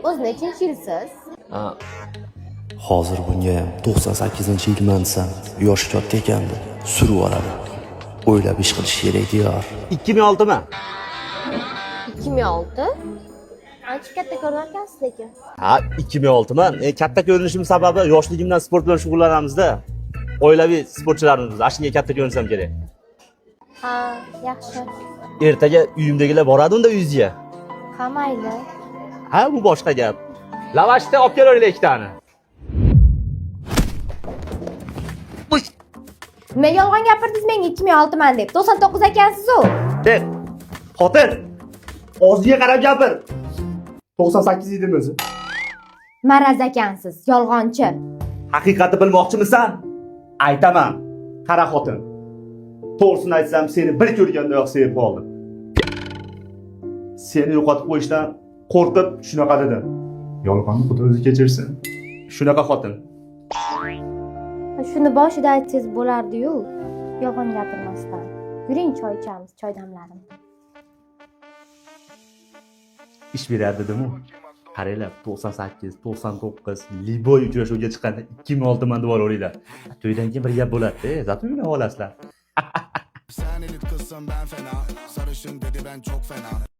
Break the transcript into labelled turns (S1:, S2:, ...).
S1: O'z nechinchi yilsiz?
S2: Hozir bunga ham 98-yilman desam, yoshi katta ekandi. Surib oladi. O'ylab ish qilish kerak diyor.
S3: 2006 mi?
S1: 2006? Ancha katta ko'rinarkansiz lekin.
S3: Ha, 2006 man. Katta ko'rinishim sababi yoshligimdan sport bilan shug'ullanamizda. Oilaviy sportchilarimiz, ashunga katta ko'rinsam kerak.
S1: Ha, yaxshi.
S3: Ertaga uyimdagilar boradi unda uyingizga.
S1: Ha, mayli.
S3: Ha, bu boshqa gap. Lavashni olib kelavering ikkitani.
S1: Nima yolg'on gapirdingiz menga 2006 man deb? 99 ekansiz-ku.
S3: Xotin, og'ziga qarab gapir. 98 edim o'zi.
S1: Maraz ekansiz, yolg'onchi.
S3: Haqiqatni bilmoqchimisan? Aytaman. Qara xotin. To'g'risini aytsam, seni bir ko'rgandayoq sevib qoldim. Seni yo'qotib qo'yishdan qo'rqib shunaqa dedim. Yolg'onni xudo o'zi kechirsin. Shunaqa xotin.
S1: Shuni boshida aytsangiz bo'lardi-yu, yolg'on gapirmasdan. Yuring choy ichamiz, choy damladim.
S3: Ish beradi dedim-u. Qaranglar, 98, 99, Liboy uchrashuvga chiqqanda 2006 man deb olaveringlar. To'ydan keyin bir gap bo'ladi-da, zato uylanib olasizlar.
S4: Sen elit kızsın ben fena. Sarışın dedi ben çok fena.